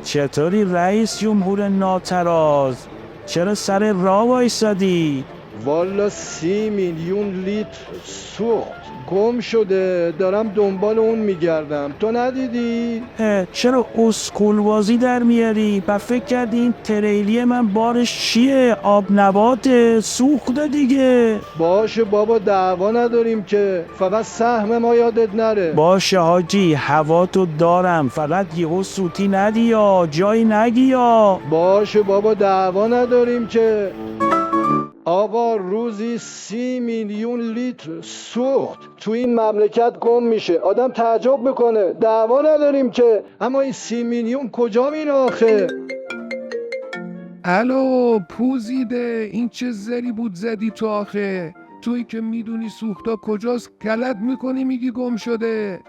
چطوری رئیس جمهور ناتراز؟ چرا سر راه وایسادی؟ والا 30 میلیون لیتر سوخت گم شده، دارم دنبال اون میگردم. تو ندیدی؟ چرا اسکولوازی در میاری؟ و فکر کردی این تریلی من بارش چیه؟ آب نباته، سوخته دیگه. باشه بابا، دعوا نداریم که، فقط سهم ما یادت نره. باشه حاجی، هوا تو دارم، فقط یهو سوتی ندی یا جایی نگی یا. باشه بابا، دعوا نداریم که. آقا روزی 30 میلیون لیتر سوخت تو این مملکت گم میشه، آدم تعجب میکنه. دعوا نداریم که، اما این 30 میلیون کجا میره آخه؟ الو پوزیده، این چه زری بود زدی تو آخه؟ تویی که میدونی سوختا کجاست گلت میکنی میگی گم شده.